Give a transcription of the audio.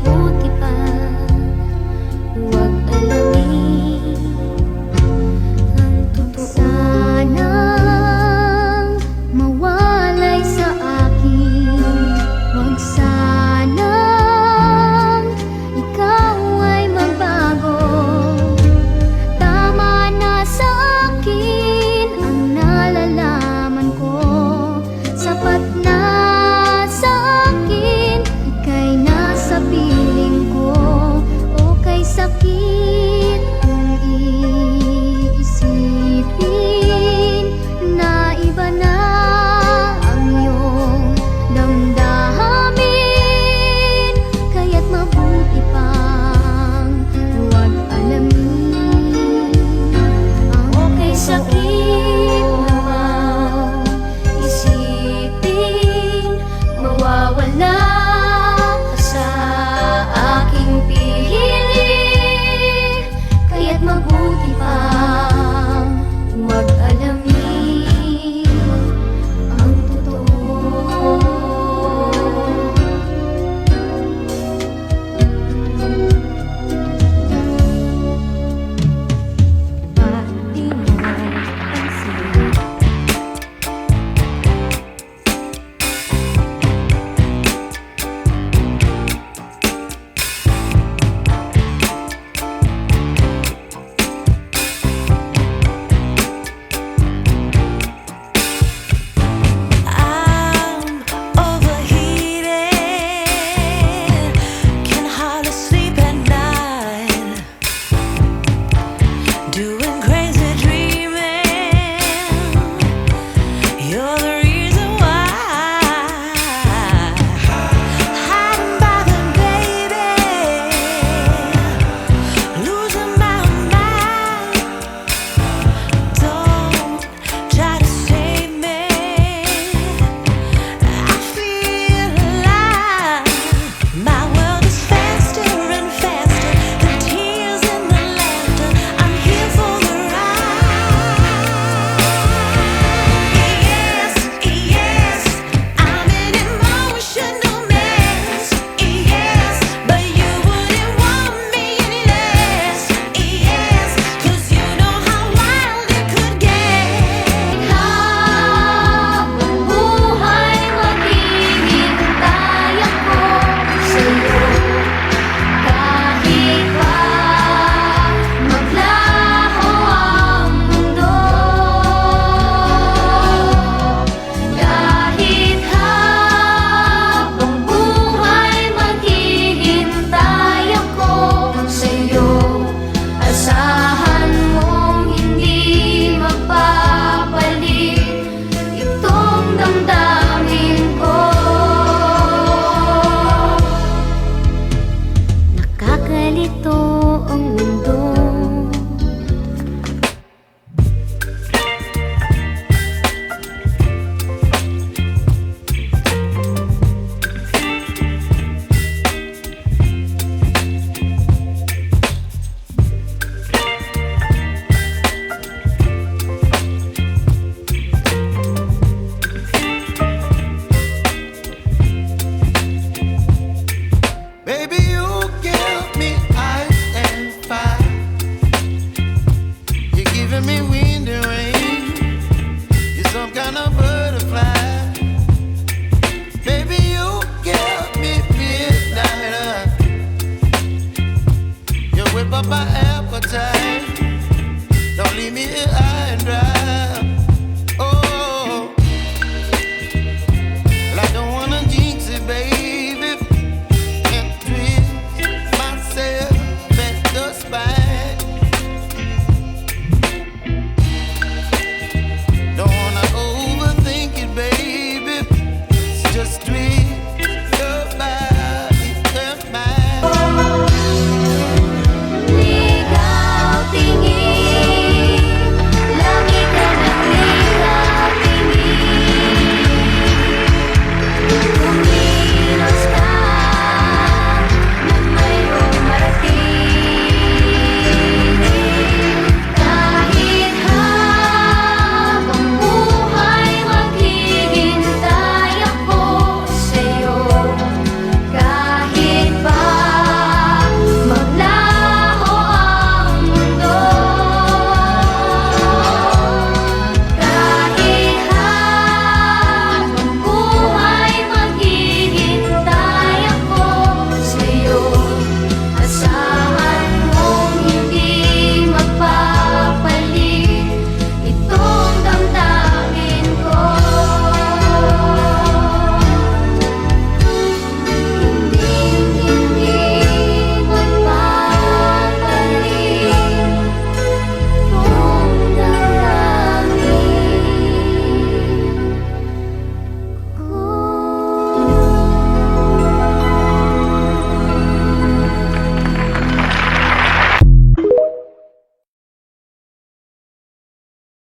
mabuti pa, huwag alamin ang totoo. Sanang mawalay sa akin, huwag sanang ikaw ay magbago. Tama na sa akin ang nalalaman ko, sapat na sa akin, ika'y nasa piling ko. O kay sakit kung iisipin na iba na ang iyong damdamin, kaya't mabuti pang huwag alamin ang okay sakit na isipin mawawala ka sa aking piling, kaya't mabuti pang huwag alamin ang totoo. Ba't di mo pansin? I'm overheated, can hardly sleep at night, doing crazy dreaming. You're the reason why, hiding by the baby, losing my mind. Don't try to save me, I feel alive. My world is faster and faster, the tears and the laughter. I'm here for the ride. Yes, yes, I'm an emotional mess. Yes, but you wouldn't want me less. Yes, 'cause you know how wild it could get. Habang buhay maghihintay ako sa'yo, kahit pa maglaho ang mundo. Kahit habang buhay maghihintay ako sa'yo, asahan mong hindi magpapalit itong damdamin ko. Nakakalito ang mundo. Baby, you give me ice and fire. You're giving me wind and rain. You're some kind of butterfly. Baby, you give me midnight. You whip up my appetite. Don't leave me here high and dry. Oh, well, I don't wanna jinx it, baby, and twist myself at the spine. Don't wanna overthink it, baby. It's just twist